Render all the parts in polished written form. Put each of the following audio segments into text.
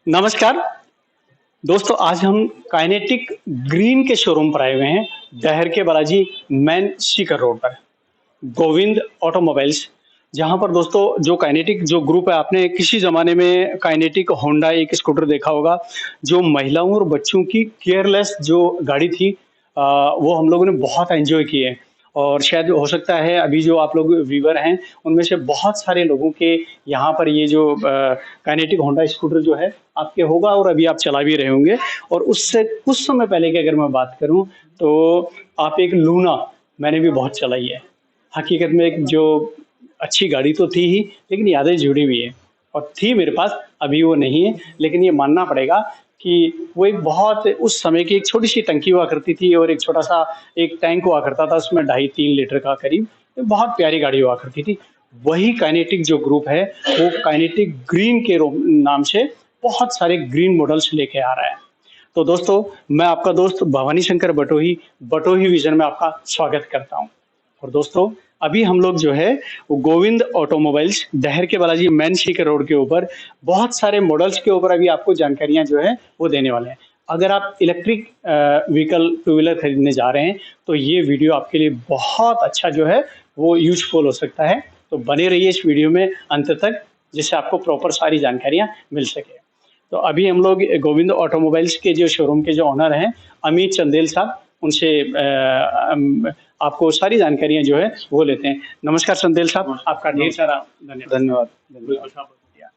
नमस्कार दोस्तों, आज हम काइनेटिक ग्रीन के शोरूम पर आए हुए हैं, डहर के बालाजी मेन सीकर रोड पर, गोविंद ऑटोमोबाइल्स। जहां पर दोस्तों जो काइनेटिक जो ग्रुप है, आपने किसी ज़माने में काइनेटिक होंडा एक स्कूटर देखा होगा, जो महिलाओं और बच्चों की केयरलेस जो गाड़ी थी, वो हम लोगों ने बहुत एन्जॉय की है। और शायद हो सकता है अभी जो आप लोग व्यूअर हैं, उनमें से बहुत सारे लोगों के यहाँ पर ये जो काइनेटिक होंडा स्कूटर जो है, आपके होगा और अभी आप चला भी रहे होंगे। और उससे कुछ समय पहले की अगर मैं बात करूँ, तो आप एक लूना मैंने भी बहुत चलाई है। हकीकत में एक जो अच्छी गाड़ी तो थी ही, लेकिन यादें जुड़ी हुई है और थी मेरे पास, अभी वो नहीं है। लेकिन ये मानना पड़ेगा कि वो एक बहुत उस समय की एक छोटी-सी टंकी हुआ करती थी और एक छोटा-सा एक टैंक हुआ करता था, उसमें 2.5-3 लीटर का करीब, बहुत प्यारी गाड़ी हुआ करती थी। वही काइनेटिक जो ग्रुप है, वो काइनेटिक ग्रीन के नाम से बहुत सारे ग्रीन मॉडल्स लेके आ रहा है। तो दोस्तों, मैं आपका दोस्त भवानी शंकर बटोही, बटोही विज़न में आपका स्वागत करता हूँ। और दोस्तों, अभी हम लोग जो है वो गोविंद ऑटोमोबाइल्स डहर के बालाजी मेन सीकर रोड के ऊपर बहुत सारे मॉडल्स के ऊपर अभी आपको जानकारियाँ जो है वो देने वाले हैं। अगर आप इलेक्ट्रिक व्हीकल टू व्हीलर खरीदने जा रहे हैं, तो ये वीडियो आपके लिए बहुत अच्छा जो है वो यूज़फुल हो सकता है। तो बने रहिए इस वीडियो में अंत तक, जिससे आपको प्रॉपर सारी जानकारियाँ मिल सके। तो अभी हम लोग गोविंद ऑटोमोबाइल्स के जो शोरूम के जो ओनर हैं, अमित चंदेल साहब, उनसे आपको सारी जानकारियाँ जो है वो लेते हैं। नमस्कार चंदेल साहब, आपका ढेर सारा धन्यवाद। धन्यवाद। बिल्कुल साहब, शुक्रिया।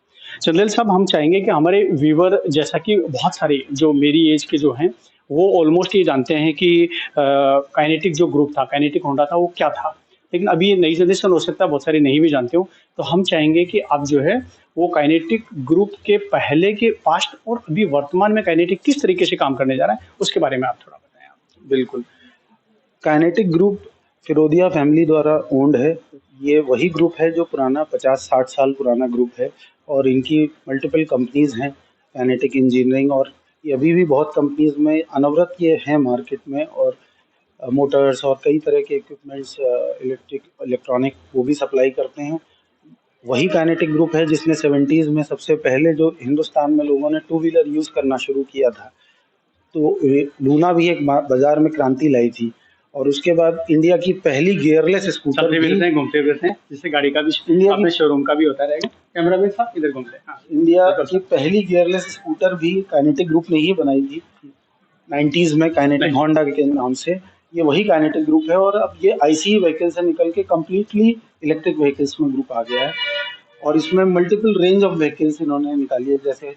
चंदेल साहब, हम चाहेंगे कि हमारे व्यूअर, जैसा कि बहुत सारे जो मेरी एज के जो हैं, वो ऑलमोस्ट ये जानते हैं कि काइनेटिक जो ग्रुप था, काइनेटिक होंडा था, वो क्या था। लेकिन अभी ये नई जनरेशन हो सकता है बहुत सारे नहीं भी जानते हो, तो हम चाहेंगे कि आप जो है वो काइनेटिक ग्रुप के पहले के पास्ट और अभी वर्तमान में काइनेटिक किस तरीके से काम करने जा रहा है, उसके बारे में आप थोड़ा बताएं। आप बिल्कुल। काइनेटिक ग्रुप फिरोदिया फैमिली द्वारा ओन्ड है। ये वही ग्रुप है जो पुराना 50-60 साल पुराना ग्रुप है और इनकी मल्टीपल कंपनीज़ हैं, काइनेटिक इंजीनियरिंग, और ये अभी भी बहुत कंपनीज़ में अनवरत ये हैं मार्केट में, और मोटर्स और कई तरह के इक्विपमेंट्स, इलेक्ट्रॉनिक, वो भी सप्लाई करते हैं। वही काइनेटिक ग्रुप है जिसने 70s में सबसे पहले जो हिंदुस्तान में लोगों ने टू व्हीलर यूज़ करना शुरू किया था। तो लूना भी एक बाजार में क्रांति लाई थी। और उसके बाद इंडिया की पहली गियरलेस स्कूटर चलते फिरते हैं, घूमते फिरते हैं, जिससे गाड़ी का भी इंडिया अपने शोरूम का भी होता रहेगा। कैमरामैन साहब इधर घूमते हैं। हाँ, इंडिया की पहली गियरलेस स्कूटर भी काइनेटिक ग्रुप ने ही बनाई थी 90s में, काइनेटिक होंडा के नाम से। ये वही काइनेटिक ग्रुप है और अब ये आईसी व्हीकल से निकल के कम्प्लीटली इलेक्ट्रिक व्हीकल्स में ग्रुप आ गया है। और इसमें मल्टीपल रेंज ऑफ व्हीकल्स इन्होंने निकाली है, जैसे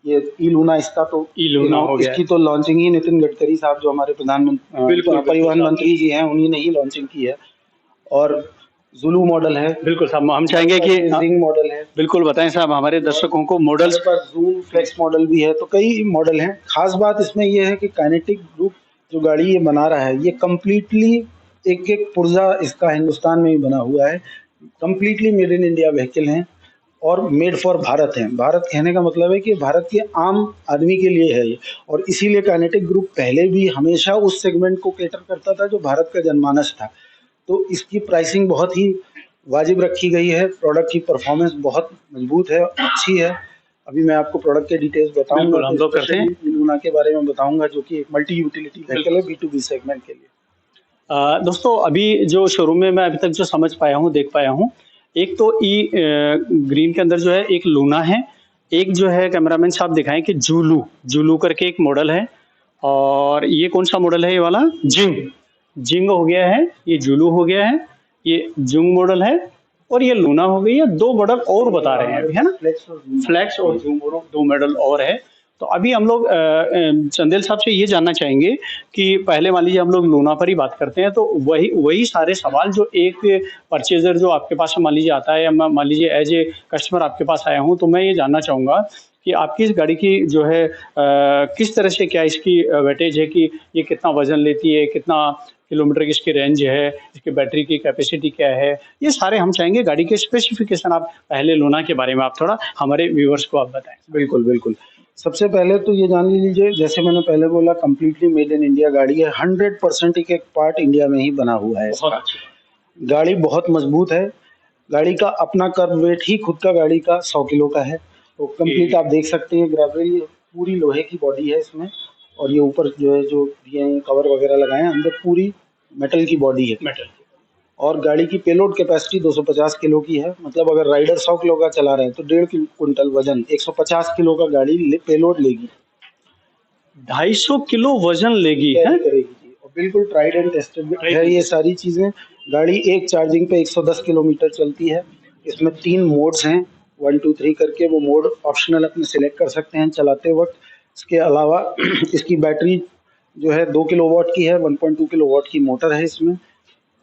ये ई लूना, इसका तो ई-लूना हो गया, इसकी तो लॉन्चिंग ही नितिन गडकरी साहब, जो हमारे प्रधानमंत्री परिवहन मंत्री जी हैं, उन्हीं ने ही लॉन्चिंग की है। और जुलू मॉडल है। बिल्कुल साहब, हम चाहेंगे कि रिंग मॉडल है। बिल्कुल बताएं साहब हमारे दर्शकों को मॉडल्स। पर जूम फ्लेक्स मॉडल भी है, तो कई मॉडल हैं। खास बात इसमें यह है कि काइनेटिक ग्रुप जो गाड़ी ये बना रहा है, ये कम्प्लीटली एक एक पुर्जा इसका हिंदुस्तान में ही बना हुआ है। Completely made in India vehicle हैं और मेड फॉर भारत हैं। भारत कहने का मतलब है कि भारत के आम आदमी के लिए है ये। और इसीलिए काइनेटिक ग्रुप पहले भी हमेशा उस सेगमेंट को कैटर करता था जो भारत का जनमानस था। तो इसकी प्राइसिंग बहुत ही वाजिब रखी गई है। प्रोडक्ट की परफॉर्मेंस बहुत मजबूत है, अच्छी है। अभी मैं आपको प्रोडक्ट के डिटेल्स बताऊंगा, हम लोग करते हैं। लूना के बारे में बताऊंगा, जो कि एक मल्टी यूटिलिटी व्हीकल है B2B सेगमेंट के लिए। दोस्तों, अभी जो शोरूम में मैं अभी तक जो समझ पाया हूँ, देख पाया हूँ, एक तो ग्रीन के अंदर जो है एक लूना है, एक जो है कैमरामैन साहब दिखाएं कि जूलू जूलू करके एक मॉडल है। और ये कौन सा मॉडल है, ये वाला जिंग जिंग हो गया है, ये जूलू हो गया है, ये जुंग मॉडल है, और ये लूना हो गई है। 2 मॉडल और बता रहे हैं अभी, है ना, फ्लेक्स और जूम, 2 मॉडल और है। तो अभी हम लोग चंदेल साहब से ये जानना चाहेंगे कि पहले मान लीजिए हम लोग लूना पर ही बात करते हैं, तो वही वही सारे सवाल जो एक परचेजर जो आपके पास मान लीजिए आता है, या मान लीजिए एज ए कस्टमर आपके पास आया हूँ, तो मैं ये जानना चाहूँगा कि आपकी इस गाड़ी की जो है किस तरह से, क्या इसकी वेटेज है, कि ये कितना वजन लेती है, कितना किलोमीटर की इसकी रेंज है, इसकी बैटरी की कैपेसिटी क्या है, ये सारे हम चाहेंगे। गाड़ी के स्पेसिफिकेशन आप पहले लूना के बारे में आप थोड़ा हमारे व्यूअर्स को आप बताएं। बिल्कुल बिल्कुल। सबसे पहले तो ये जान लीजिए, जैसे मैंने पहले बोला, कम्प्लीटली मेड इन इंडिया गाड़ी है। 100% एक पार्ट इंडिया में ही बना हुआ है इसका। गाड़ी बहुत मजबूत है। गाड़ी का अपना कर्व वेट ही खुद का गाड़ी का 100 किलो का है। तो कंप्लीट आप देख सकते हैं ग्रेवल पूरी लोहे की बॉडी है इसमें, और ये ऊपर जो है जो ये कवर वगैरह लगाए हैं, अंदर पूरी मेटल की बॉडी है। मेटल। और गाड़ी की पेलोड कैपेसिटी 250 किलो की है, मतलब अगर राइडर 100 किलो का चला रहे हैं तो 1.5 क्विंटल वजन 150 किलो का गाड़ी पेलोड लेगी, 250 किलो वजन लेगी है। कैरी करेगी जी। और बिल्कुल ट्राइड एंड टेस्टेड है ये सारी चीज़ें। गाड़ी एक चार्जिंग पे 110 किलोमीटर चलती है। इसमें 3 मोड्स हैं, 1 2 3 करके, वो मोड ऑप्शनल अपने सिलेक्ट कर सकते हैं चलाते वक्त। इसके अलावा इसकी बैटरी जो है 2 किलोवाट की है, 1.2 किलोवाट की मोटर है इसमें,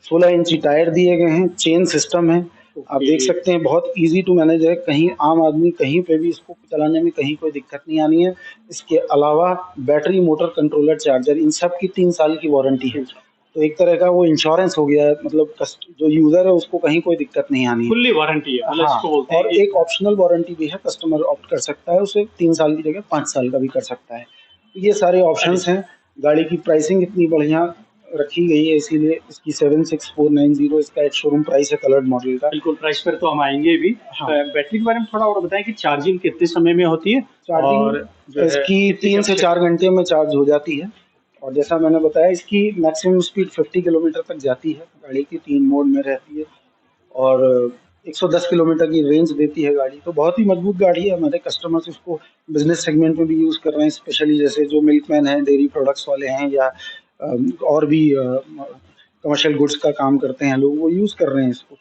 16 इंची टायर दिए गए हैं, चेन सिस्टम है। आप देख सकते हैं बहुत इजी टू मैनेज है, कहीं आम आदमी कहीं पे भी इसको चलाने में कहीं कोई दिक्कत नहीं आनी है। इसके अलावा बैटरी, मोटर, कंट्रोलर, चार्जर, इन सब की 3 साल की वारंटी है। तो एक तरह का वो इंश्योरेंस हो गया है, मतलब जो यूजर है उसको कहीं कोई दिक्कत नहीं आनी है। फुल्ली वारंटी है, मतलब हाँ, इसको बोलते हैं और कि एक ऑप्शनल वारंटी भी है, कस्टमर ऑप्ट कर सकता है उसे 3 साल की जगह 5 साल का भी कर सकता है। तो ये सारे ऑप्शंस हैं। गाड़ी की प्राइसिंग इतनी बढ़िया रखी गई है, इसीलिए इसकी 76490 इसका एक शोरूम प्राइस है कलर्ड मॉडल का। बिल्कुल प्राइस पर तो हम आएंगे भी। हाँ। बैटरी के बारे में थोड़ा और बताएं कि चार्जिंग कितने समय में होती है, और चार्जिंग जो है इसकी 3 से 4 घंटे में चार्ज हो जाती है। और जैसा मैंने बताया, इसकी मैक्सिमम स्पीड 50 किलोमीटर तक जाती है। गाड़ी की 3 मोड में रहती है और 110 किलोमीटर की रेंज देती है गाड़ी। तो बहुत ही मजबूत गाड़ी है। हमारे कस्टमर्स इसको बिजनेस सेगमेंट में भी यूज़ कर रहे हैं, स्पेशली जैसे जो मिल्कमैन हैं, डेयरी प्रोडक्ट्स वाले हैं, या और भी कमर्शियल गुड्स का काम करते हैं लोग, वो यूज़ कर रहे हैं इसको।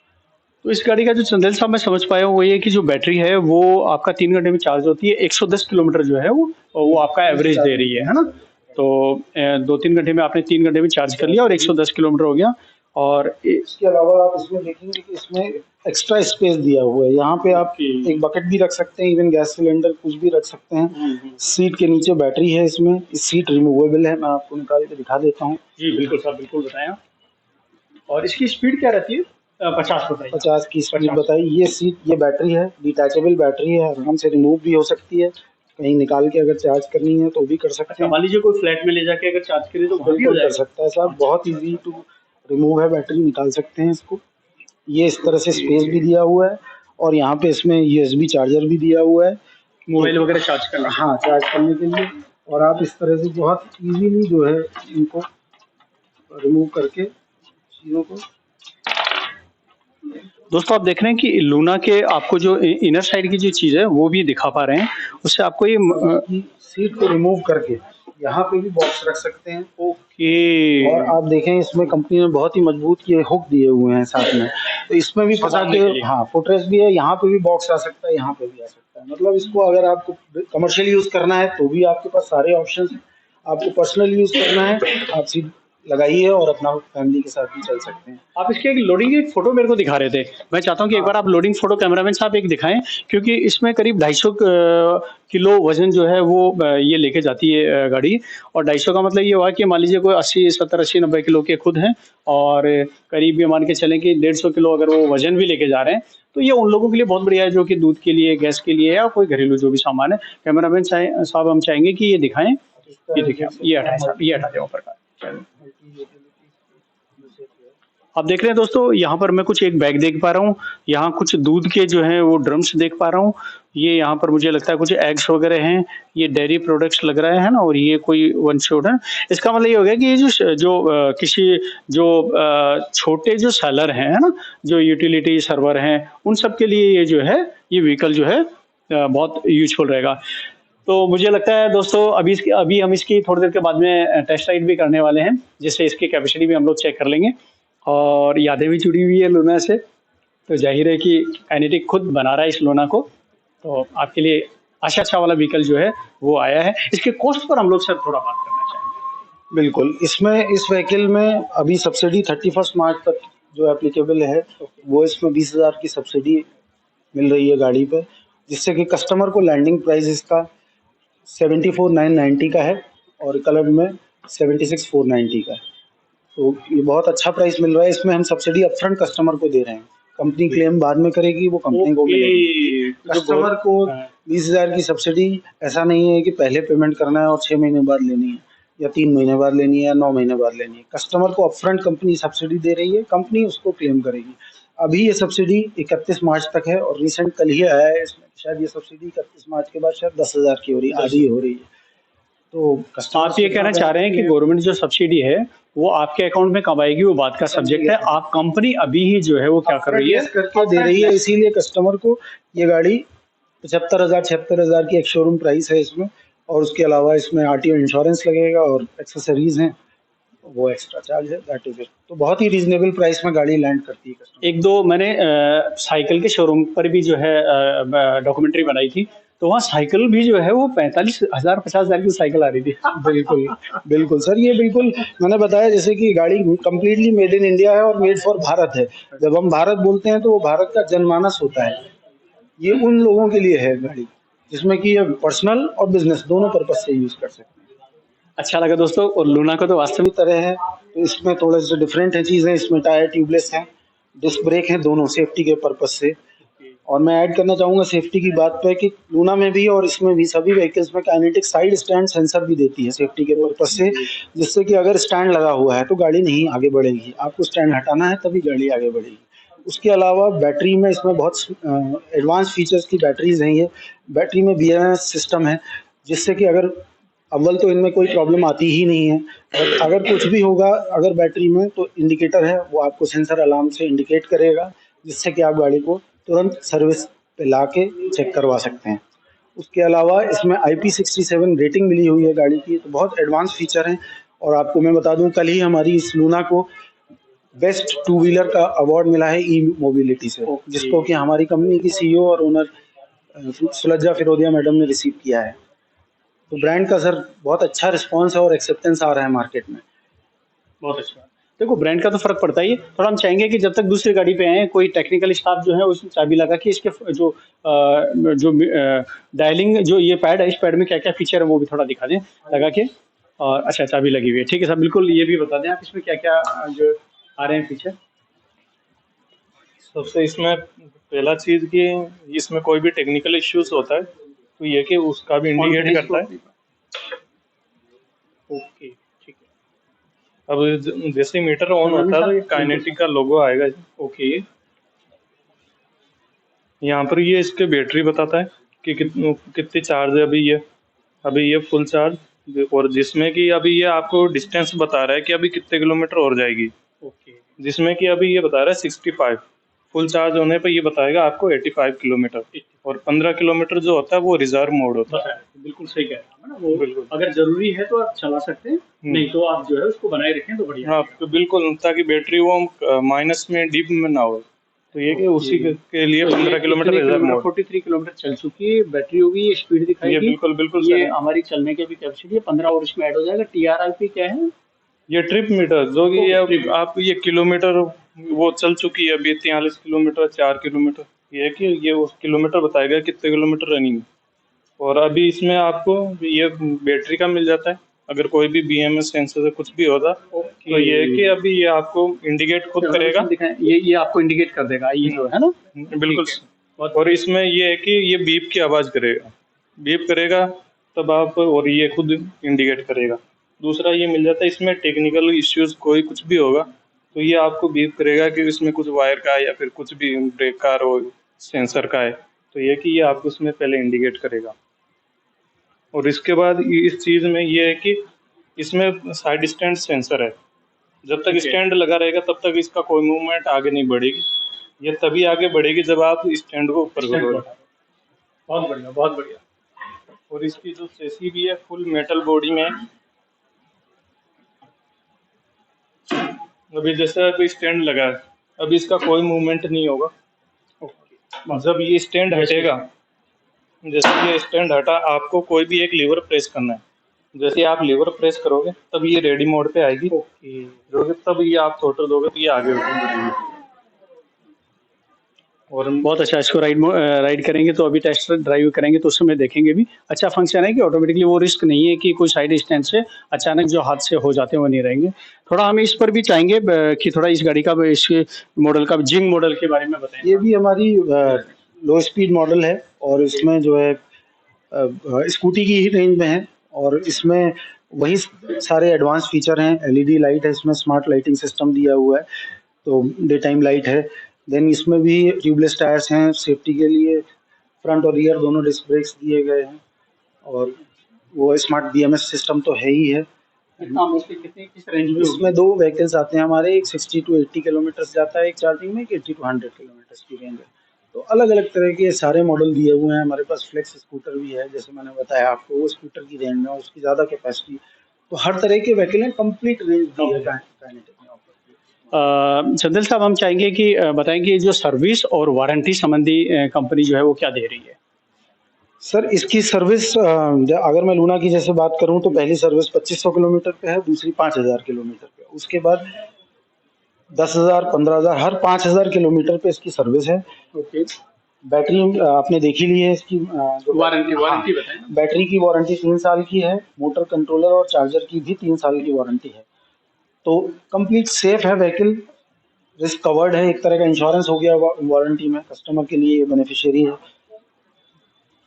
तो इस गाड़ी का जो चंदेल साहब मैं समझ पाया हूँ वो ये कि जो बैटरी है वो आपका 3 घंटे में चार्ज होती है, 110 किलोमीटर जो है वो आपका एवरेज दे रही है ना। तो 2-3 घंटे में आपने 3 घंटे में चार्ज कर लिया और 110 किलोमीटर हो गया। और इसके अलावा आप इसमें देखेंगे कि इसमें एक्स्ट्रा स्पेस दिया हुआ है। यहाँ पे आप एक बकेट भी रख सकते हैं, इवन गैस सिलेंडर कुछ भी रख सकते हैं। सीट के नीचे बैटरी है इसमें, इस सीट रिमूवेबल है, मैं आपको निकाल के दिखा देता हूँ। जी बिल्कुल साहब, बिल्कुल बताएं आप। और इसकी स्पीड क्या रहती है? 50 बताइए। 50 की स्पीड 50। बताई। ये सीट, ये बैटरी है, डिटैचेबल बैटरी है, आराम से रिमूव भी हो सकती है। कहीं निकाल के अगर चार्ज करनी है तो भी कर सकते अच्छा, हैं। मान लीजिए कोई फ्लैट में ले जाके अगर चार्ज करें तो वहाँ भी हो बिल्कुल कर जाएगा? सकता है साहब, बहुत इजी टू रिमूव है, बैटरी निकाल सकते हैं इसको। ये इस तरह से स्पेस भी दिया हुआ है, और यहाँ पे इसमें यूएसबी चार्जर भी दिया हुआ है, मोबाइल वगैरह चार्ज करना। हाँ, चार्ज करने के लिए। और आप इस तरह से बहुत इजीली जो है इनको रिमूव करके चीज़ों को। दोस्तों आप देख रहे हैं कि लूना के आपको जो इनर साइड की जो चीज़ है वो भी दिखा पा रहे हैं, उससे आपको ये की सीट को रिमूव करके यहाँ पे भी बॉक्स रख सकते हैं। ओके। और आप देखें इसमें कंपनी ने बहुत ही मजबूत ये हुक दिए हुए हैं साथ में, तो इसमें भी फंसा के, हाँ, फुटरेस्ट भी है। यहाँ पे भी बॉक्स आ सकता है, यहाँ पे भी आ सकता है। मतलब इसको अगर आपको कमर्शियल यूज करना है तो भी आपके पास सारे ऑप्शन हैं। आपको पर्सनल यूज करना है, आप सीट लगाइए और अपना फैमिली के साथ भी चल सकते हैं। आप इसके एक लोडिंग की फोटो मेरे को दिखा रहे थे, मैं चाहता हूँ कि एक बार आप लोडिंग फोटो कैमरामैन साहब एक दिखाएं, क्योंकि इसमें करीब 250 किलो वजन जो है वो ये लेके जाती है गाड़ी। और 250 का मतलब ये हुआ कि मान लीजिए कोई 80 70 80 90 किलो के खुद हैं, और करीब ये मान के चलें कि 150 किलो अगर वो वजन भी लेके जा रहे हैं, तो ये उन लोगों के लिए बहुत बढ़िया है जो कि दूध के लिए, गैस के लिए, या कोई घरेलू जो भी सामान है। कैमरामैन साहब हम चाहेंगे कि ये दिखाएं। ये देखिए, ये हटाएं साहब, ये हटा दें ऊपर का। आप देख रहे हैं दोस्तों, यहाँ पर मैं कुछ एक बैग देख पा रहा हूँ, यहाँ कुछ दूध के जो हैं वो ड्रम्स देख पा रहा हूँ। ये यहाँ पर मुझे लगता है कुछ एग्स वगैरह हैं, ये डेयरी प्रोडक्ट्स लग रहा है ना, और ये कोई वन शॉट है। इसका मतलब ये हो गया कि ये किसी जो छोटे जो सेलर हैं, है ना, जो यूटिलिटी सर्वर हैं, उन सब के लिए ये जो है, ये व्हीकल जो है बहुत यूजफुल रहेगा। तो मुझे लगता है दोस्तों अभी हम इसकी थोड़ी देर के बाद में टेस्ट राइड भी करने वाले हैं, जिससे इसकी कैपेसिटी भी हम लोग चेक कर लेंगे, और यादें भी जुड़ी हुई है लूना से। तो जाहिर है कि काइनेटिक खुद बना रहा है इस लूना को, तो आपके लिए अच्छा वाला व्हीकल जो है वो आया है। इसके कॉस्ट पर हम लोग सर थोड़ा बात करना चाहेंगे। बिल्कुल, इसमें इस व्हीकल में अभी सब्सिडी 31 मार्च तक जो एप्लीकेबल है, वो इसमें 20,000 की सब्सिडी मिल रही है गाड़ी पे, जिससे कि कस्टमर को लैंडिंग प्राइस इसका 74,990 का है, और कलर में 76,490 का है। तो ये बहुत अच्छा प्राइस मिल रहा है। इसमें हम सब्सिडी अपफ्रंट कस्टमर को दे रहे हैं, कंपनी क्लेम बाद में करेगी, वो कंपनी को मिलेगी। कस्टमर को 20,000 की सब्सिडी ऐसा नहीं है कि पहले पेमेंट करना है और 6 महीने बाद लेनी है, या 3 महीने बाद लेनी है, या 9 महीने बाद लेनी है। कस्टमर को अपफ्रंट कंपनी सब्सिडी दे रही है, कंपनी उसको क्लेम करेगी। अभी ये सब्सिडी 31 मार्च तक है और रिसेंट कल ही आया है इसमें, शायद ये सब्सिडी 31 मार्च के बाद शायद 10,000 की हो रही है, आधी हो रही है। तो आप ये कहना चाह रहे हैं कि गवर्नमेंट जो सब्सिडी है वो आपके अकाउंट में कब आएगी वो बात का सब्जेक्ट है, आप कंपनी अभी ही जो है वो क्या कर रही है करके दे रही है, इसीलिए कस्टमर को ये गाड़ी 75,000 की एक शोरूम प्राइस है इसमें, और उसके अलावा इसमें आरटीओ इंश्योरेंस लगेगा और एक्सेसरीज हैं, वो एक्स्ट्रा चार्ज है, दैट इज इट। तो बहुत ही रीजनेबल प्राइस में गाड़ी लैंड करती है कस्टमर। एक दो मैंने साइकिल के शोरूम पर भी जो है डॉक्यूमेंट्री बनाई थी, तो वहाँ साइकिल भी जो है वो 45,000 50,000 की साइकिल आ रही थी। बिल्कुल बिल्कुल सर, ये बिल्कुल मैंने बताया जैसे कि गाड़ी कंप्लीटली मेड इन इंडिया है और मेड फॉर भारत है। जब हम भारत बोलते हैं तो वो भारत का जनमानस होता है। ये उन लोगों के लिए है गाड़ी जिसमें कि ये पर्सनल और बिजनेस दोनों पर्पज से यूज कर सकते हैं। अच्छा लगा दोस्तों, और लूना को तो वास्तव में इसी तरह है, तो इसमें थोड़ा सा डिफरेंट है चीज़ें। इसमें टायर ट्यूबलेस हैं, डिस्क ब्रेक हैं, दोनों सेफ्टी के पर्पज से। और मैं ऐड करना चाहूँगा सेफ्टी की बात पे कि लूना में भी और इसमें भी सभी व्हीकल्स में काइनेटिक साइड स्टैंड सेंसर भी देती है सेफ्टी के पर्पज से, जिससे कि अगर स्टैंड लगा हुआ है तो गाड़ी नहीं आगे बढ़ेगी, आपको स्टैंड हटाना है तभी गाड़ी आगे बढ़ेगी। उसके अलावा बैटरी में इसमें बहुत एडवांस फीचर्स की बैटरीज हैं। ये बैटरी में BMS सिस्टम है, जिससे कि अगर अव्वल तो इनमें कोई प्रॉब्लम आती ही नहीं है, और अगर कुछ भी होगा अगर बैटरी में तो इंडिकेटर है वो आपको सेंसर अलार्म से इंडिकेट करेगा, जिससे कि आप गाड़ी को तुरंत सर्विस पे लाके चेक करवा सकते हैं। उसके अलावा इसमें IP67 रेटिंग मिली हुई है गाड़ी की, तो बहुत एडवांस फीचर हैं। और आपको मैं बता दूं, कल ही हमारी इस लूना को बेस्ट टू व्हीलर का अवार्ड मिला है ई मोबिलिटी से, जिसको कि हमारी कंपनी की CEO और ओनर सुलज्जा फिरोदिया मैडम ने रिसीव किया है। तो ब्रांड का सर बहुत अच्छा रिस्पांस है और एक्सेप्टेंस आ रहा है मार्केट में। बहुत अच्छा। देखो ब्रांड का तो फर्क पड़ता ही है। थोड़ा हम चाहेंगे कि जब तक दूसरी गाड़ी पे आए कोई टेक्निकल स्टाफ जो है उसमें चाबी लगा के इसके जो डायलिंग जो ये पैड है, इस पैड में क्या क्या फीचर है वो भी थोड़ा दिखा दें लगा के। और अच्छा, चाबी लगी हुई है, ठीक है सर, बिल्कुल ये भी बता दें आप इसमें क्या क्या जो आ रहे हैं फीचर। सबसे इसमें पहला चीज कि इसमें कोई भी टेक्निकल इश्यूज होता है तो ये कि उसका भी इंडिकेट करता है। ओके, ठीक है। अब जैसे मीटर ऑन होता है तो ये काइनेटिक का लोगो आएगा। ओके, यहाँ पर ये इसके बैटरी बताता है कि कितनी चार्ज है अभी ये फुल चार्ज, और जिसमें कि अभी ये आपको डिस्टेंस बता रहा है कि अभी कितने किलोमीटर और जाएगी। ओके, जिसमें कि अभी ये बता रहा है 65, फुल चार्ज होने पर ये बताएगा आपको 85 किलोमीटर, और 15 किलोमीटर जो होता है वो रिजर्व मोड होता है। बिल्कुल सही कह रहे हैं ना वो। बिल्कुल। अगर जरूरी है तो आप चला सकते हैं, नहीं तो आप जो है उसको बनाए रखें तो बढ़िया। हाँ तो बिल्कुल, ताकि बैटरी वो माइनस में डीप में ना हो, तो ये कि उसी के लिए 15 किलोमीटर रिजर्व मोड। 43 किलोमीटर चल चुकी है, बैटरी होगी, ये स्पीड दिखाएगी। ये बिल्कुल ये हमारी चलने के भी कैपेसिटी है 15 और इसमें ऐड हो जाएगा। TRIP क्या है? ये ट्रिप मीटर जो कि ये आप ये किलोमीटर वो चल चुकी है अभी 43 किलोमीटर 4 किलोमीटर, ये है कि ये उस किलोमीटर बताएगा कितने किलोमीटर रनिंग है। और अभी इसमें आपको ये बैटरी का मिल जाता है, अगर कोई भी BMS सेंसर से कुछ भी होता तो ये है कि अभी ये आपको इंडिकेट खुद करेगा। ये आपको इंडिकेट कर देगा, ये जो है ना। बिल्कुल। और इसमें ये है कि ये बीप की आवाज करेगा, बीप करेगा तब आप, और ये खुद इंडिकेट करेगा। दूसरा ये मिल जाता है इसमें टेक्निकल इश्यूज कोई कुछ भी होगा तो ये आपको बीप करेगा कि इसमें कुछ वायर का है या फिर कुछ भी ब्रेक का और सेंसर का है, तो ये कि ये आपको उसमें पहले इंडिकेट करेगा। और इसके बाद इस चीज़ में ये है कि इसमें साइड स्टैंड सेंसर है, जब तक स्टैंड लगा रहेगा तब तक इसका कोई मूवमेंट आगे नहीं बढ़ेगी, ये तभी आगे बढ़ेगी जब आप स्टैंड को ऊपर करोगे। बहुत बढ़िया, बहुत बढ़िया। और इसकी जो चेसी भी है फुल मेटल बॉडी में है। अभी जैसे अभी स्टैंड लगा है, अभी इसका कोई मूवमेंट नहीं होगा। जब ये स्टैंड हटेगा, जैसे ये स्टैंड हटा, आपको कोई भी एक लीवर प्रेस करना है, जैसे आप लीवर प्रेस करोगे तब ये रेडी मोड पे आएगी। तब ये आप थ्रोटल दोगे तो ये आगे बढ़ेगी। और बहुत अच्छा, इसको राइड करेंगे तो अभी टेस्ट ड्राइव करेंगे तो उसमें देखेंगे भी। अच्छा फंक्शन है कि ऑटोमेटिकली वो रिस्क नहीं है कि कोई साइड स्टैंड से अचानक जो हादसे हो जाते हैं वो नहीं रहेंगे। थोड़ा हम इस पर भी चाहेंगे कि थोड़ा इस गाड़ी का, इस मॉडल का, जिंग मॉडल के बारे में बताएं। ये भी हमारी लो स्पीड मॉडल है और इसमें जो है स्कूटी की ही रेंज में है, और इसमें वही सारे एडवांस फीचर हैं। LED लाइट है इसमें, स्मार्ट लाइटिंग सिस्टम दिया हुआ है, तो डे टाइम लाइट है, देन इसमें भी ट्यूबलेस टायर्स हैं सेफ्टी के लिए, फ्रंट और रियर दोनों डिस्क ब्रेक्स दिए गए हैं, और वो स्मार्ट बीएमएस सिस्टम तो है ही है। कितना मोस्टली कितनी किस रेंज में होगी? इसमें 2 व्हीकल्स आते हैं हमारे, एक 60 टू 80 किलोमीटर्स जाता है एक चार्जिंग में, एक 80 टू 100 किलोमीटर्स की रेंज है। तो अलग-अलग तरह के सारे मॉडल दिए हुए हैं। हमारे पास फ्लेक्स स्कूटर भी है, जैसे मैंने बताया आपको, वो स्कूटर की रेंज में और उसकी ज़्यादा कैपेसिटी। तो हर तरह के व्हीकल हैं, कंप्लीट रेंज दी है काइनेटिक ने ऑफर की। चंदल साहब हम चाहेंगे कि बताएंगे जो सर्विस और वारंटी संबंधी कंपनी जो है वो क्या दे रही है? सर इसकी सर्विस अगर मैं लूना की जैसे बात करूं तो पहली सर्विस 2500 किलोमीटर पे है, दूसरी 5000 किलोमीटर पे, उसके बाद 10,000 15,000 हर 5000 किलोमीटर पे इसकी सर्विस है। ओके, बैटरी आपने देखी ली है इसकी, जो वारंटी हाँ, वारंटी बताएं। बैटरी की वारंटी 3 साल की है, मोटर कंट्रोलर और चार्जर की भी 3 साल की वारंटी है। तो कंप्लीट सेफ है व्हीकल, रिस्क कवर्ड है, एक तरह का इंश्योरेंस हो गया वारंटी में, कस्टमर के लिए बेनिफिशियरी है।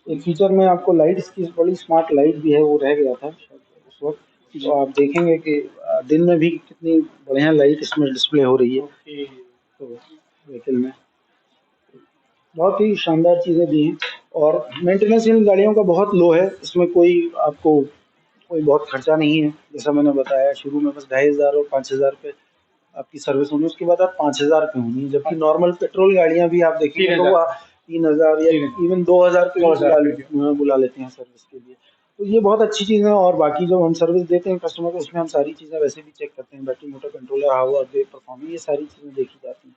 एक फीचर में आपको लाइट, इसकी बड़ी स्मार्ट लाइट भी है, वो रह गया था उस वक्त। तो आप देखेंगे कि दिन में भी कितनी बढ़िया लाइट इसमें डिस्प्ले हो रही है। तो व्हीकल में बहुत ही शानदार चीज़ें दी हैं, और मेंटेनेंस इन गाड़ियों का बहुत लो है। इसमें कोई आपको कोई बहुत खर्चा नहीं है, जैसा मैंने बताया शुरू में, बस 2,500 और 5,000 पे आपकी सर्विस होनी, उसके बाद आप 5,000 पे होनी है। जबकि नॉर्मल पेट्रोल गाड़ियां भी आप देखेंगे तो वो 3,000 या इवन 2,000 पे बुला लेते हैं सर्विस के लिए। तो ये बहुत अच्छी चीज़ है। और बाकी जो हम सर्विस देते हैं कस्टमर को, उसमें हम सारी चीज़ें वैसे भी चेक करते हैं, बैटरी, मोटर कंट्रोलर, हवा, ब्रेक परफॉर्मेंस, ये सारी चीज़ें देखी जाती हैं।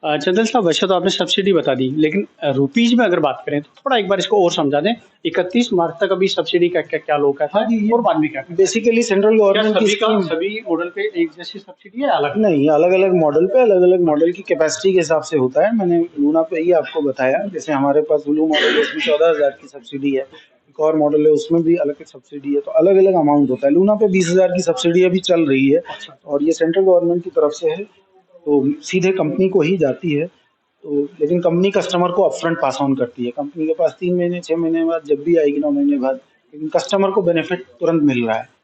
चंदन साहब वैसे तो आपने सब्सिडी बता दी, लेकिन रुपीज में अगर बात करें तो थोड़ा एक बार इसको और समझा दें। 31 मार्च तक अभी सब्सिडी का क्या क्या लोग हाँ जी, और बाद में क्या बेसिकली सेंट्रल गवर्नमेंट की स्कीम। सभी मॉडल पे एक जैसी सब्सिडी है अलग? नहीं, अलग-अलग मॉडल पे अलग-अलग मॉडल की कैपेसिटी के हिसाब से होता है। मैंने लूना पे ही आपको बताया, जैसे हमारे पास ब्लू मॉडल है, उसमें 14,000 की सब्सिडी है। एक और मॉडल है, उसमें भी अलग सब्सिडी है। तो अलग-अलग अमाउंट होता है। लूना पे 20,000 की सब्सिडी अभी चल रही है, और ये सेंट्रल गवर्नमेंट की तरफ से है, तो सीधे कंपनी को ही जाती है। तो लेकिन कंपनी कस्टमर को अपफ्रंट पास ऑन करती है। कंपनी के पास 3 महीने, 6 महीने बाद जब भी आएगी, 9 महीने बाद, लेकिन कस्टमर को बेनिफिट तुरंत मिल रहा है।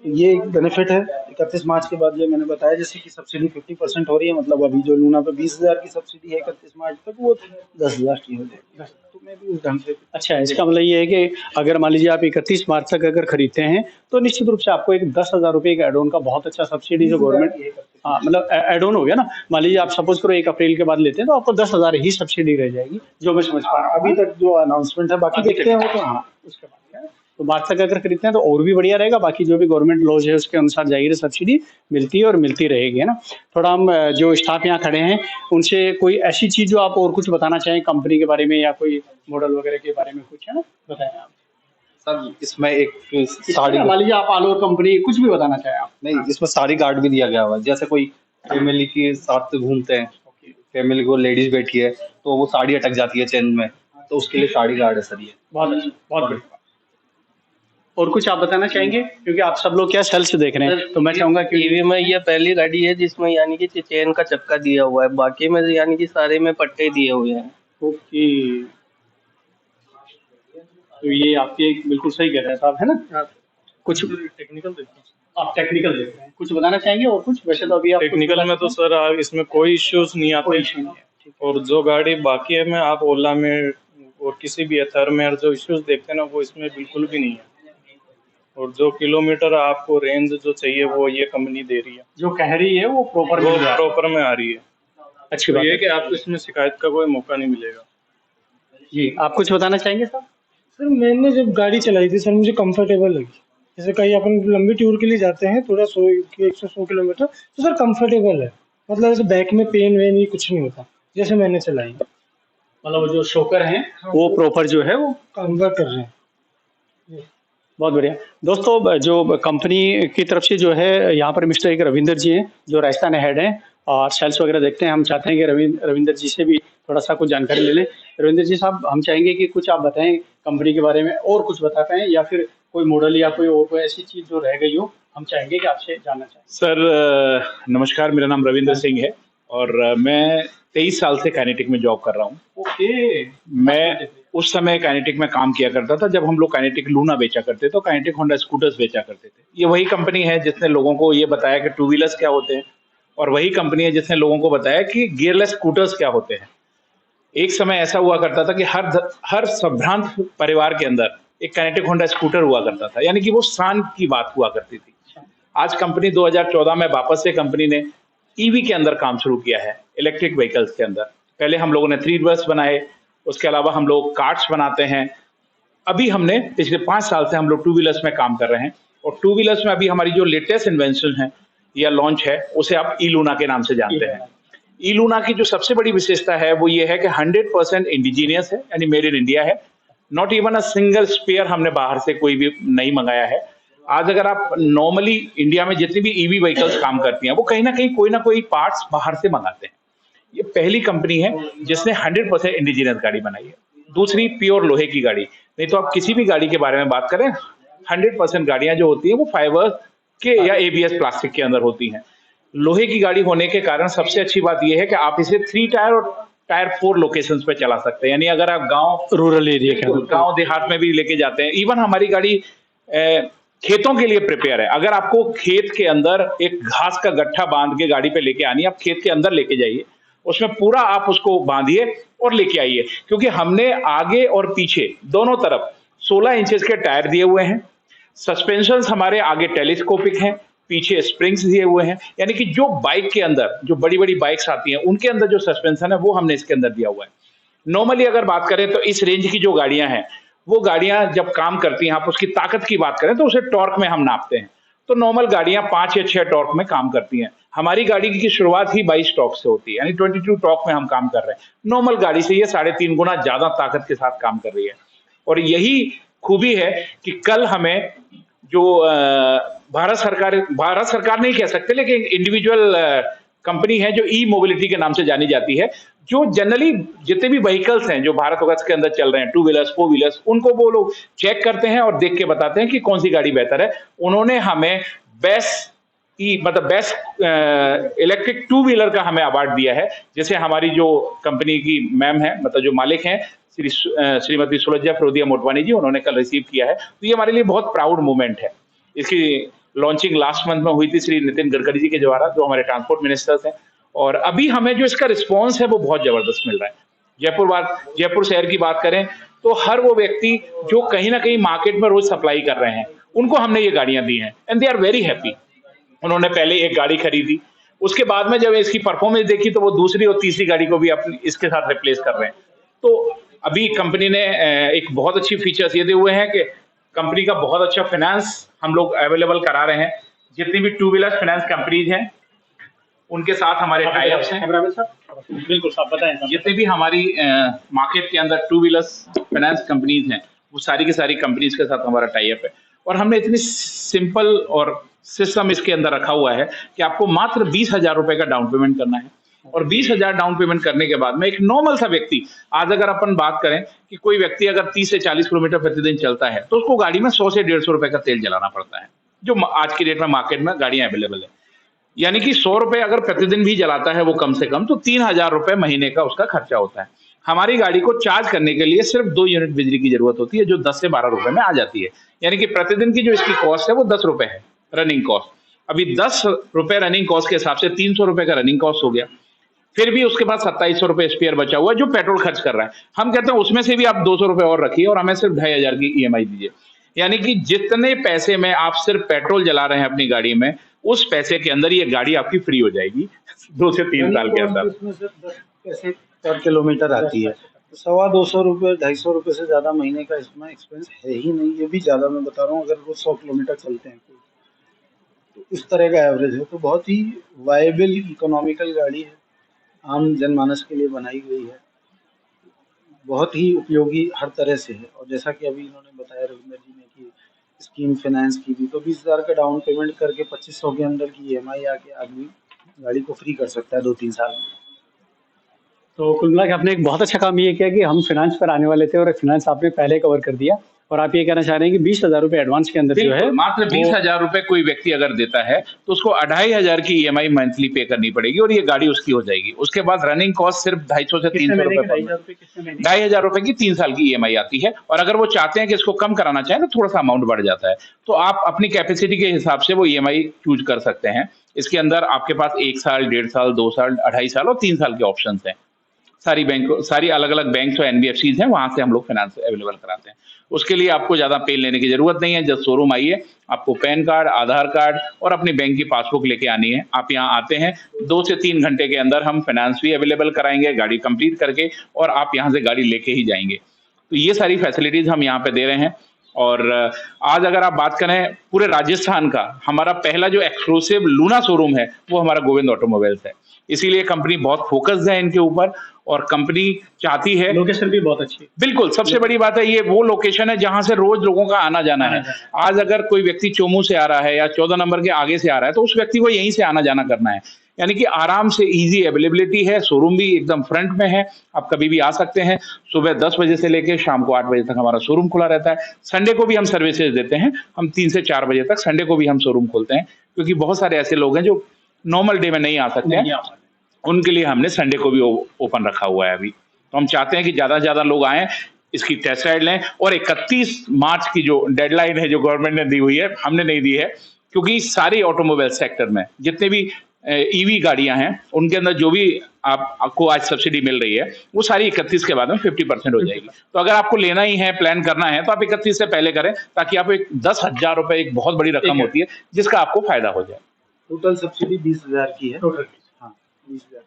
ये एक बेनिफिट है। 31 मार्च के बाद ये मैंने बताया, जैसे कि सब्सिडी 50% हो रही है, मतलब अभी जो लूना पे 20,000 की सब्सिडी है 31 मार्च तक, वो 10,000 की हो जाएगी। तो मैं भी उस ढंग से। अच्छा, इसका मतलब ये है कि अगर मान लीजिए आप 31 मार्च तक अगर खरीदते हैं तो निश्चित रूप से आपको एक 10,000 रुपये का एड ऑन का बहुत अच्छा सब्सिडी जो गवर्नमेंट, हाँ मतलब एड ऑन हो गया ना। मान लीजिए आप सपोज करो 1 अप्रैल के बाद लेते हैं तो आपको 10,000 ही सब्सिडी रह जाएगी, जो मैं समझ पा रहा हूँ अभी तक जो अनाउंसमेंट है, बाकी देखते हैं वो तो। हाँ, उसके बाद क्या है? तो मार्च तक अगर खरीदते हैं तो और भी बढ़िया रहेगा। बाकी जो भी गवर्नमेंट लॉज है उसके अनुसार जाहिर है सब्सिडी मिलती है और मिलती रहेगी, है ना। थोड़ा हम जो स्टाफ यहाँ खड़े हैं उनसे कोई ऐसी चीज जो आप और कुछ बताना चाहें कंपनी के बारे में, या कोई मॉडल वगैरह के बारे में कुछ, है ना, बताएं आप। सर इसमें एक साड़ी, मान लीजिए आप ऑल ओवर कंपनी कुछ भी बताना चाहें आप। नहीं इसमें साड़ी गार्ड भी दिया गया हुआ है। जैसे कोई फैमिली के साथ घूमते हैं, फैमिली को लेडीज बैठी है तो वो साड़ी अटक जाती है चेन में, तो उसके लिए साड़ी गार्ड है सर ये। बहुत अच्छा, बहुत बढ़िया। और कुछ आप बताना चाहेंगे, क्योंकि आप सब लोग क्या सेल्स देख रहे हैं, तो मैं चाहूंगा कि टीवी में ये पहली गाड़ी है जिसमें यानी कि चेन का चक्का दिया हुआ है, बाकी में यानी कि सारे में पट्टे दिए हुए हैं। ओके, तो ये आपके बिल्कुल सही कह रहे हैं साहब, है ना। कुछ टेक्निकल देखते हैं। आप टेक्निकल देख रहे हैं, कुछ बताना चाहेंगे और कुछ? वैसे तो अभी आप टेक्निकल में तो सर इसमें कोई इश्यूज नहीं कोई आते। issue नहीं है। और जो गाड़ी बाकी है में आप ओला में और किसी भी एथर में जो इश्यूज देखते हैं ना, वो इसमें बिल्कुल भी नहीं है। और जो किलोमीटर आपको रेंज जो चाहिए वो ये कंपनी दे रही है, जो कह रही है वो प्रॉपर वो प्रॉपर में आ रही है। अच्छी तो बात ये है। कि आपको इसमें शिकायत का कोई मौका नहीं मिलेगा। जी, आप कुछ बताना चाहेंगे साहब? सर मैंने जब गाड़ी चलाई थी सर, मुझे कंफर्टेबल लगी। जैसे कहीं अपन लंबी टूर के लिए जाते हैं, थोड़ा 100 किलोमीटर, तो सर कंफर्टेबल है। मतलब ऐसे बैक में पेन वेन ये कुछ नहीं होता, जैसे मैंने चलाई। मतलब वो जो शोकर हैं वो प्रॉपर जो है वो कंफर्ट कर रहे हैं। बहुत बढ़िया। दोस्तों जो कंपनी की तरफ से जो है यहाँ पर मिस्टर एक रविंदर जी हैं जो राजस्थान हेड हैं और सेल्स वगैरह देखते हैं। हम चाहते हैं कि रविंदर जी से भी थोड़ा सा कुछ जानकारी ले लें। रविंदर जी साहब, हम चाहेंगे कि कुछ आप बताएं कंपनी के बारे में, और कुछ बता पाएं, या फिर कोई मॉडल या कोई और कोई ऐसी चीज़ जो रह गई हो, हम चाहेंगे कि आपसे जानना चाहें। सर नमस्कार, मेरा नाम रविंद्र सिंह है और मैं 23 साल से काइनेटिक में जॉब कर रहा हूँ। ओके, मैं उस समय काइनेटिक में काम किया करता था जब हम लोग काइनेटिक लूना बेचा करते थे, तो काइनेटिक होंडा स्कूटर्स बेचा करते थे। ये वही कंपनी है जिसने लोगों को ये बताया कि टू व्हीलर्स क्या होते हैं और वही कंपनी है जिसने लोगों को बताया कि गियरलेस स्कूटर्स क्या होते हैं। एक समय ऐसा हुआ करता था कि हर संभ्रांत परिवार के अंदर एक काइनेटिक होंडा स्कूटर हुआ करता था, यानी कि वो शान की बात हुआ करती थी। आज कंपनी 2014 में वापस से कंपनी ने ईवी के अंदर काम शुरू किया है, इलेक्ट्रिक व्हीकल्स के अंदर। पहले हम लोगों ने 3 व्हीलर्स बनाए, उसके अलावा हम लोग कार्ट्स बनाते हैं। अभी हमने पिछले 5 साल से हम लोग 2 व्हीलर्स में काम कर रहे हैं, और 2 व्हीलर्स में अभी हमारी जो लेटेस्ट इन्वेंशन है या लॉन्च है उसे आप ई लूना के नाम से जानते हैं। ई लूना की जो सबसे बड़ी विशेषता है वो ये है कि 100% इंडिजीनियस है, यानी मेड इन इंडिया है। Not even a single spare हमने बाहर से कोई भी नहीं मंगाया है। आज अगर आप नॉर्मली इंडिया में जितनी भी ईवी व्हीकल्स काम करती हैं वो कहीं ना कहीं कोई ना कोई पार्ट्स बाहर से मंगाते हैं। ये पहली कंपनी है जिसने 100% इंडिजीनियस गाड़ी बनाई है। दूसरी, प्योर लोहे की गाड़ी। नहीं तो आप किसी भी गाड़ी के बारे में बात करें, 100% गाड़ियां जो होती हैं वो फाइबर के या एबीएस प्लास्टिक के अंदर होती हैं। लोहे की गाड़ी होने के कारण सबसे अच्छी बात यह है कि आप इसे 3 टायर और टायर 4 लोकेशंस पे चला सकते हैं, यानी अगर आप रूरल एरिया गांव देहात में भी लेके जाते हैं। इवन हमारी गाड़ी खेतों के लिए प्रिपेयर है। अगर आपको खेत के अंदर एक घास का गट्ठा बांध के गाड़ी पे लेके आनी है, आप खेत के अंदर लेके जाइए, उसमें पूरा आप उसको बांधिए और लेके आइए, क्योंकि हमने आगे और पीछे दोनों तरफ 16 इंचेस के टायर दिए हुए हैं। सस्पेंशन हमारे आगे टेलीस्कोपिक हैं, पीछे स्प्रिंग्स दिए हुए हैं, यानी कि जो बाइक के अंदर, जो बड़ी बड़ी बाइक्स आती हैं उनके अंदर जो सस्पेंशन है वो हमने इसके अंदर दिया हुआ है। नॉर्मली अगर बात करें तो इस रेंज की जो गाड़ियां हैं वो गाड़ियां जब काम करती हैं, आप उसकी ताकत की बात करें तो उसे टॉर्क में हम नापते हैं। तो नॉर्मल गाड़ियां 5 या 6 टॉर्क में काम करती हैं। हमारी गाड़ी की शुरुआत ही 22 टॉर्क से होती है, यानी 22 टॉर्क में हम काम कर रहे हैं। नॉर्मल गाड़ी से ये 3.5 गुना ज्यादा ताकत के साथ काम कर रही है। और यही खूबी है कि कल हमें जो भारत सरकार नहीं कह सकते, लेकिन इंडिविजुअल कंपनी है जो ई मोबिलिटी के नाम से जानी जाती है, जो जनरली जितने भी व्हीकल्स हैं जो भारतवर्ष के अंदर चल रहे हैं, 2 व्हीलर्स 4 व्हीलर्स, उनको वो लोग चेक करते हैं और देख के बताते हैं कि कौन सी गाड़ी बेहतर है। उन्होंने हमें बेस्ट इलेक्ट्रिक 2 व्हीलर का हमें अवार्ड दिया है, जिसे हमारी जो कंपनी की मैम है, मतलब जो मालिक हैं, श्रीमती सुलज्जा फिरोदिया मोटवानी जी, उन्होंने कल रिसीव किया है। तो ये हमारे लिए बहुत प्राउड मोमेंट है। इसकी लॉन्चिंग लास्ट मंथ में हुई थी श्री नितिन गडकरी जी के द्वारा, जो हमारे ट्रांसपोर्ट मिनिस्टर्स हैं, और अभी हमें जो इसका रिस्पॉन्स है वो बहुत जबरदस्त मिल रहा है। जयपुर शहर की बात करें तो हर वो व्यक्ति जो कहीं ना कहीं मार्केट में रोज सप्लाई कर रहे हैं, उनको हमने ये गाड़ियां दी हैं, and they are very happy. उन्होंने पहले एक गाड़ी खरीदी, उसके बाद में जब इसकी परफॉर्मेंस देखी तो वो दूसरी और तीसरी गाड़ी को भी अपनी इसके साथ रिप्लेस कर रहे हैं। तो अभी कंपनी ने एक बहुत अच्छी फीचर्स ये दिए हुए हैं कि कंपनी का बहुत अच्छा फाइनेंस हम लोग अवेलेबल करा रहे हैं। जितनी भी 2 व्हीलर फाइनेंस कंपनीज हैं उनके साथ हमारे टाई अप्स हैं। बिल्कुल साहब बताएं। जितने भी हमारी मार्केट के अंदर 2 व्हीलर्स फाइनेंस कंपनीज हैं वो सारी की सारी कंपनीज के साथ हमारा टाई अप है। और हमने इतनी सिंपल और सिस्टम इसके अंदर रखा हुआ है कि आपको मात्र 20,000 रुपए का डाउन पेमेंट करना है, और 20,000 डाउन पेमेंट करने के बाद में एक नॉर्मल सा व्यक्ति, आज अगर अपन बात करें कि कोई व्यक्ति अगर 30 से 40 किलोमीटर प्रतिदिन चलता है तो उसको गाड़ी में 100 से 150 रुपए का तेल जलाना पड़ता है, जो आज की डेट में मार्केट में गाड़ियां अवेलेबल है। यानी कि 100 रुपए अगर प्रतिदिन भी जलाता है वो कम से कम, तो 3,000 रुपए महीने का उसका खर्चा होता है। हमारी गाड़ी को चार्ज करने के लिए सिर्फ 2 यूनिट बिजली की जरूरत होती है, जो 10 से 12 रुपए में आ जाती है। यानी कि प्रतिदिन की जो इसकी कॉस्ट है वो 10 रुपए है, रनिंग कॉस्ट। अभी 10 रुपए रनिंग कॉस्ट के हिसाब से 300 रुपए का रनिंग कॉस्ट हो गया। फिर भी उसके बाद 2700 रुपए स्पेयर बचा हुआ है जो पेट्रोल खर्च कर रहा है। हम कहते हैं उसमें से भी आप 200 रुपए और रखिए और हमें सिर्फ 2,500 की ईएमआई दीजिए। यानी कि जितने पैसे में आप सिर्फ पेट्रोल जला रहे हैं अपनी गाड़ी में, उस पैसे के अंदर ये गाड़ी आपकी फ्री हो जाएगी 2 से 3 साल के अंदर। इसमें से 10 पैसे पर किलोमीटर आती है, तो 250 रुपये 250 रुपये से ज़्यादा महीने का इसमें एक्सपेंस है ही नहीं। ये भी ज़्यादा मैं बता रहा हूँ, अगर वो 100 किलोमीटर चलते हैं तो इस तरह का एवरेज है। तो बहुत ही वायबल इकोनॉमिकल गाड़ी है, आम जनमानस के लिए बनाई गई है, बहुत ही उपयोगी हर तरह से है। और जैसा कि अभी इन्होंने बताया रविंदर जी ने कि स्कीम फाइनेंस की भी, तो 20,000 का डाउन पेमेंट करके 2500 के अंदर की ईएमआई आके आदमी गाड़ी को फ्री कर सकता है 2-3 साल में। तो कुल मिला के आपने एक बहुत अच्छा काम ये किया कि हम फाइनेंस पर आने वाले थे और फाइनेंस आपने पहले कवर कर दिया, और आप ये कहना चाह रहे हैं कि 20,000 रुपए एडवांस के अंदर जो है, मात्र 20,000 रुपए कोई व्यक्ति अगर देता है तो उसको 2,500 की ईएमआई मंथली पे करनी पड़ेगी और ये गाड़ी उसकी हो जाएगी। उसके बाद रनिंग कॉस्ट सिर्फ 250 से 300 रुपए, 2,500 रुपए की 3 साल की ईएमआई आती है। और अगर वो चाहते हैं कि इसको कम कराना चाहें तो थोड़ा सा अमाउंट बढ़ जाता है, तो आप अपनी कैपेसिटी के हिसाब से वो ईएमआई चूज कर सकते हैं। इसके अंदर आपके पास 1 साल, 1.5 साल, 2 साल, 2.5 साल और 3 साल के ऑप्शंस हैं। सारी अलग-अलग बैंक्स और एनबीएफसीज हैं, वहाँ से हम लोग फाइनेंस अवेलेबल कराते हैं। उसके लिए आपको ज़्यादा पेन लेने की ज़रूरत नहीं है, जब शोरूम आइए, आपको पैन कार्ड, आधार कार्ड और अपनी बैंक की पासबुक लेके आनी है। आप यहाँ आते हैं, 2 से 3 घंटे के अंदर हम फाइनेंस भी अवेलेबल कराएँगे, गाड़ी कंप्लीट करके, और आप यहाँ से गाड़ी लेके ही जाएँगे। तो ये सारी फैसिलिटीज़ हम यहाँ पे दे रहे हैं। और आज अगर आप बात करें पूरे राजस्थान का, हमारा पहला जो एक्सक्लूसिव लूना शोरूम है, वो हमारा गोविंद ऑटोमोबाइल्स है। इसीलिए कंपनी बहुत फोकस्ड है इनके ऊपर, और कंपनी चाहती है, लोकेशन भी बहुत अच्छी है। बिल्कुल सबसे बड़ी बात है, ये वो लोकेशन है जहां से रोज लोगों का आना जाना है। आज अगर कोई व्यक्ति चोमू से आ रहा है या 14 नंबर के आगे से आ रहा है, तो उस व्यक्ति को यहीं से आना जाना करना है। यानी कि आराम से इजी अवेलेबिलिटी है, शोरूम भी एकदम फ्रंट में है, आप कभी भी आ सकते हैं। सुबह 10 बजे से लेकर शाम को 8 बजे तक हमारा शोरूम खुला रहता है। संडे को भी हम सर्विसेज देते हैं, हम 3 से 4 बजे तक संडे को भी हम शोरूम खोलते हैं, क्योंकि बहुत सारे ऐसे लोग हैं जो नॉर्मल डे में नहीं आ सकते हैं, उनके लिए हमने संडे को भी ओपन रखा हुआ है अभी। तो हम चाहते हैं कि ज़्यादा से ज़्यादा लोग आएँ, इसकी टेस्ट राइड लें, और 31 मार्च की जो डेडलाइन है, जो गवर्नमेंट ने दी हुई है, हमने नहीं दी है, क्योंकि सारी ऑटोमोबाइल सेक्टर में जितने भी ईवी गाड़ियां हैं, उनके अंदर जो भी आपको आज सब्सिडी मिल रही है, वो सारी 31 के बाद में 50% हो जाएगी। तो अगर आपको लेना ही है, प्लान करना है, तो आप 31 से पहले करें, ताकि आप 10,000 रुपए, एक बहुत बड़ी रकम होती है, जिसका आपको फायदा हो जाए। टोटल सब्सिडी 20,000 की है। हाँ, 20,000।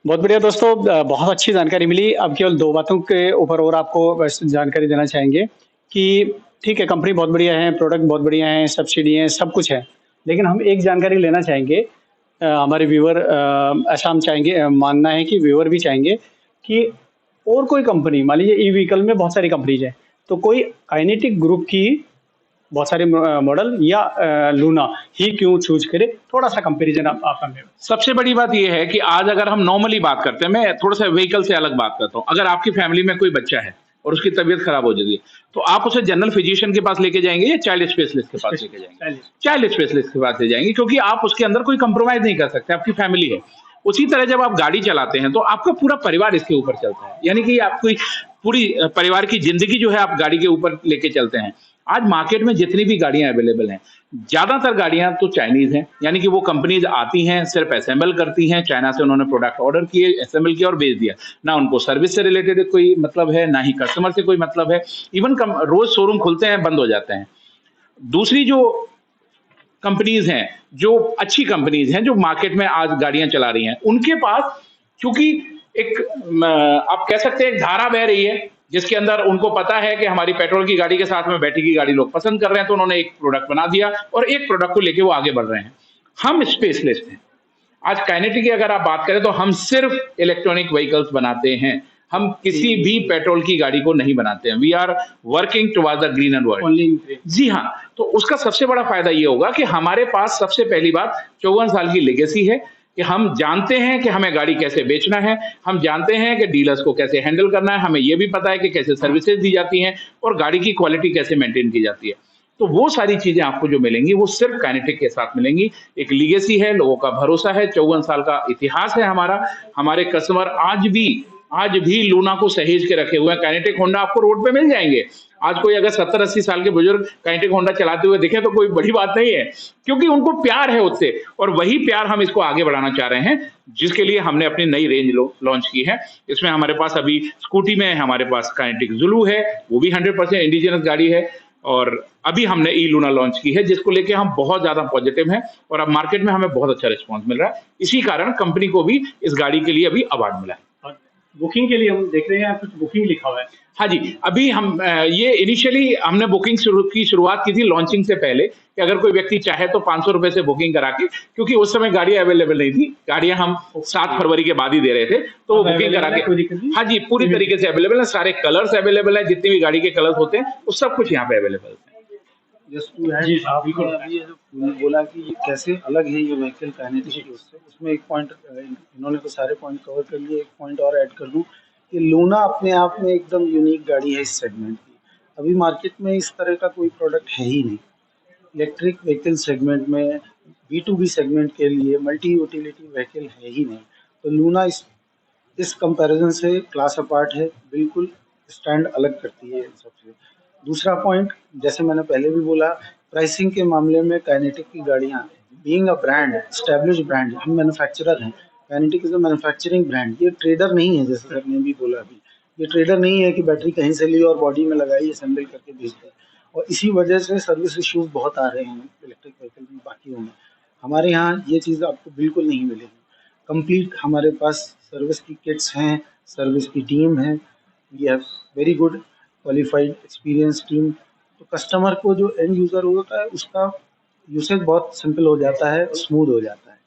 बहुत बढ़िया दोस्तों, बहुत अच्छी जानकारी मिली। अब केवल 2 बातों के ऊपर और आपको बस जानकारी देना चाहेंगे कि ठीक है, कंपनी बहुत बढ़िया है, प्रोडक्ट बहुत बढ़िया है, सब्सिडी है, सब कुछ है। लेकिन हम एक जानकारी लेना चाहेंगे, हमारे व्यूअर ऐसा हम चाहेंगे, मानना है कि व्यूअर भी चाहेंगे कि और कोई कंपनी, मान लीजिए ई व्हीकल में बहुत सारी कंपनीज हैं, तो कोई काइनेटिक ग्रुप की बहुत सारे मॉडल या लूना ही क्यों चूज करे? थोड़ा सा कंपैरिजन आप हमें। सबसे बड़ी बात यह है कि आज अगर हम नॉर्मली बात करते हैं, मैं थोड़ा सा व्हीकल से अलग बात करता हूँ। अगर आपकी फैमिली में कोई बच्चा है और उसकी तबीयत खराब हो जाती है, तो आप उसे जनरल फिजिशियन के पास लेके जाएंगे या चाइल्ड स्पेशलिस्ट के पास लेके जाएंगे? चाइल्ड स्पेशलिस्ट के पास ले जाएंगे, क्योंकि आप उसके अंदर कोई कंप्रोमाइज नहीं कर सकते, आपकी फैमिली है। उसी तरह जब आप गाड़ी चलाते हैं, तो आपका पूरा परिवार इसके ऊपर चलता है, यानी कि आपकी पूरी परिवार की जिंदगी जो है आप गाड़ी के ऊपर लेके चलते हैं। आज मार्केट में जितनी भी गाड़ियां अवेलेबल हैं, ज्यादातर गाड़ियां तो चाइनीज हैं, यानी कि वो कंपनीज आती हैं, सिर्फ असेंबल करती हैं, चाइना से उन्होंने प्रोडक्ट ऑर्डर किए, असेंबल किया और भेज दिया। ना उनको सर्विस से रिलेटेड कोई मतलब है, ना ही कस्टमर से कोई मतलब है। इवन रोज शोरूम खुलते हैं, बंद हो जाते हैं। दूसरी जो कंपनीज हैं, जो अच्छी कंपनीज हैं, जो मार्केट में आज गाड़ियां चला रही हैं, उनके पास चूंकि एक आप कह सकते हैं एक धारा बह रही है, जिसके अंदर उनको पता है कि हमारी पेट्रोल की गाड़ी के साथ में बैटरी की गाड़ी लोग पसंद कर रहे हैं, तो उन्होंने एक प्रोडक्ट बना दिया और एक प्रोडक्ट को लेके वो आगे बढ़ रहे हैं। हम स्पेशलिस्ट हैं। आज काइनेटिक की अगर आप बात करें, तो हम सिर्फ इलेक्ट्रॉनिक व्हीकल्स बनाते हैं, हम किसी भी पेट्रोल की गाड़ी को नहीं बनाते हैं। We are working towards the greener world. जी हाँ, तो उसका सबसे बड़ा फायदा ये होगा कि हमारे पास सबसे पहली बात 54 साल की लेगेसी है, कि हम जानते हैं कि हमें गाड़ी कैसे बेचना है, हम जानते हैं कि डीलर्स को कैसे हैंडल करना है, हमें यह भी पता है कि कैसे सर्विसेज दी जाती हैं और गाड़ी की क्वालिटी कैसे मेंटेन की जाती है। तो वो सारी चीजें आपको जो मिलेंगी, वो सिर्फ काइनेटिक के साथ मिलेंगी। एक लीगेसी है, लोगों का भरोसा है, 54 साल का इतिहास है हमारा। हमारे कस्टमर आज भी लूना को सहेज के रखे हुए हैं। काइनेटिक होंडा आपको रोड पे मिल जाएंगे। आज कोई अगर 70-80 साल के बुजुर्ग काइनेटिक होंडा चलाते हुए दिखे, तो कोई बड़ी बात नहीं है, क्योंकि उनको प्यार है उससे, और वही प्यार हम इसको आगे बढ़ाना चाह रहे हैं, जिसके लिए हमने अपनी नई रेंज लॉन्च की है। इसमें हमारे पास अभी स्कूटी में हमारे पास काइनेटिक जुलू है, वो भी 100% इंडिजिनस गाड़ी है, और अभी हमने ई लूना लॉन्च की है, जिसको लेके हम बहुत ज्यादा पॉजिटिव हैं, और अब मार्केट में हमें बहुत अच्छा रिस्पॉन्स मिल रहा है। इसी कारण कंपनी को भी इस गाड़ी के लिए अभी अवार्ड मिला है। बुकिंग के लिए हम देख रहे हैं, कुछ बुकिंग लिखा हुआ है। हाँ जी, अभी हम ये इनिशियली हमने बुकिंग की शुरुआत की थी लॉन्चिंग से पहले, कि अगर कोई व्यक्ति चाहे तो 500 रुपए से बुकिंग करा के, क्योंकि उस समय गाड़ियां अवेलेबल नहीं थी, गाड़ियां हम 7 फरवरी के बाद ही दे रहे थे, तो वो बुकिंग करा के। हाँ जी, पूरी तरीके से अवेलेबल है, सारे कलर्स अवेलेबल है, जितनी भी गाड़ी के कलर्स होते हैं वो सब कुछ यहाँ पे अवेलेबल है। जस्ट टू ऐड, अभी ये जो बोला कि ये कैसे अलग है ये व्हीकल काइनेटिक की उससे, उसमें एक पॉइंट, इन्होंने तो सारे पॉइंट कवर कर लिए, एक पॉइंट और ऐड कर दूं कि लूना अपने आप में एकदम यूनिक गाड़ी है इस सेगमेंट की। अभी मार्केट में इस तरह का कोई प्रोडक्ट है ही नहीं। इलेक्ट्रिक व्हीकल सेगमेंट में B2B सेगमेंट के लिए मल्टी यूटिलिटी व्हीकल है ही नहीं। तो लूना इस कंपैरिजन से क्लास अपार्ट है, बिल्कुल स्टैंड अलग करती है इन सबसे। दूसरा पॉइंट, जैसे मैंने पहले भी बोला, प्राइसिंग के मामले में काइनेटिक की गाड़ियाँ being a brand, established brand, हम मैन्युफैक्चरर हैं। Kinetic is a manufacturing brand. ये ट्रेडर नहीं है, जैसे सर ने भी बोला अभी। ये ट्रेडर नहीं है कि बैटरी कहीं से ली और बॉडी में लगाई, असेंबल करके भेज दी। और इसी वजह से सर्विस इश्यूज बहुत आ रहे हैं इलेक्ट्रिक व्हीकल में, बाकियों में। हमारे यहाँ ये चीज़ आपको बिल्कुल नहीं मिलेगी। कंप्लीट हमारे पास सर्विस की किट्स हैं, सर्विस की टीम है। We have very good qualified experience team. तो कस्टमर को जो एंड यूज़र होता है उसका यूसेज बहुत सिंपल हो जाता है, स्मूथ हो जाता है।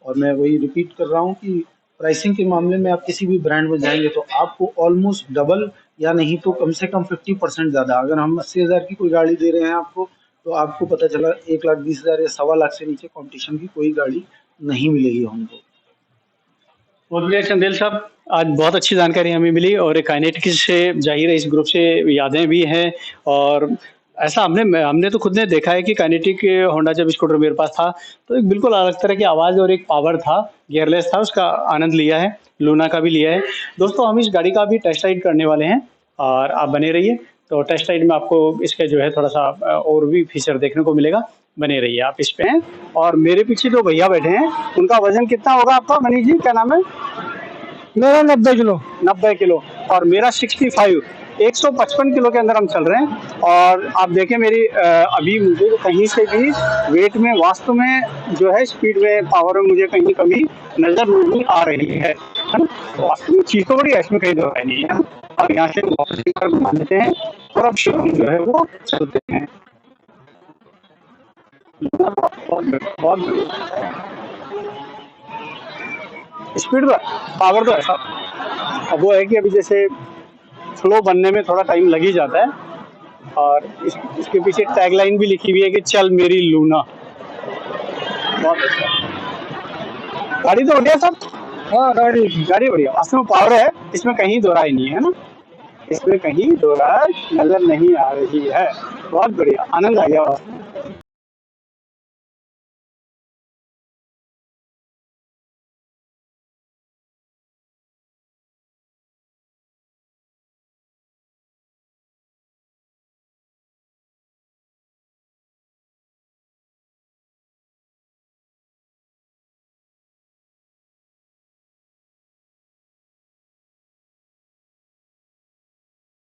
और मैं वही रिपीट कर रहा हूँ कि प्राइसिंग के मामले में आप किसी भी ब्रांड में जाएंगे तो आपको ऑलमोस्ट डबल या नहीं तो कम से कम 50% ज़्यादा। अगर हम 80,000 की कोई गाड़ी दे रहे हैं आपको, तो आपको पता चला 1,20,000 या 1,15,00,000 से नीचे कंपटीशन की कोई गाड़ी नहीं मिलेगी हमको। बहुत बढ़िया चंदेल साहब, आज बहुत अच्छी जानकारी हमें मिली और काइनेटिक से जाहिर है इस ग्रुप से यादें भी हैं। और ऐसा हमने तो खुद ने देखा है कि काइनेटिक होंडा जब स्कूटर मेरे पास था तो एक बिल्कुल अलग तरह की आवाज़ और एक पावर था, गियरलेस था, उसका आनंद लिया है, लूना का भी लिया है। दोस्तों हम इस गाड़ी का भी टेस्ट राइड करने वाले हैं और आप बने रहिए। तो टेस्ट राइड में आपको इसके जो है थोड़ा सा और भी फीचर देखने को मिलेगा, बने रहिए आप इस पे। और मेरे पीछे जो भैया बैठे हैं उनका वजन कितना होगा आपका मनीष जी, क्या नाम है? मेरा 90 किलो। 90 किलो और मेरा 65, 155 किलो के अंदर हम चल रहे हैं। और आप देखें मेरी अभी मुझे तो कहीं से भी वेट में, वास्तव में जो है स्पीड में, पावर में मुझे कहीं कमी नजर नहीं आ रही है ना? तो वास्तव में चीज तो बड़ी है, इसमें कहीं दो राय नहीं है। अब यहाँ से वापस एक बार घुमा देते हैं और अब शोरूम जो है वो चलते हैं। बहुत स्पीड तो पावर तो ऐसा, अब वो है कि अभी जैसे फ्लो बनने में थोड़ा टाइम लग ही जाता है। और इसके पीछे टैगलाइन भी लिखी हुई है कि चल मेरी लूना। बहुत अच्छा, गाड़ी तो बढ़िया सब। हाँ गाड़ी बढ़िया, वास्तव में पावर है, इसमें कहीं दो राय नहीं है ना, इसमें कहीं दो राय नजर नहीं आ रही है। बहुत बढ़िया, आनंद आ गया।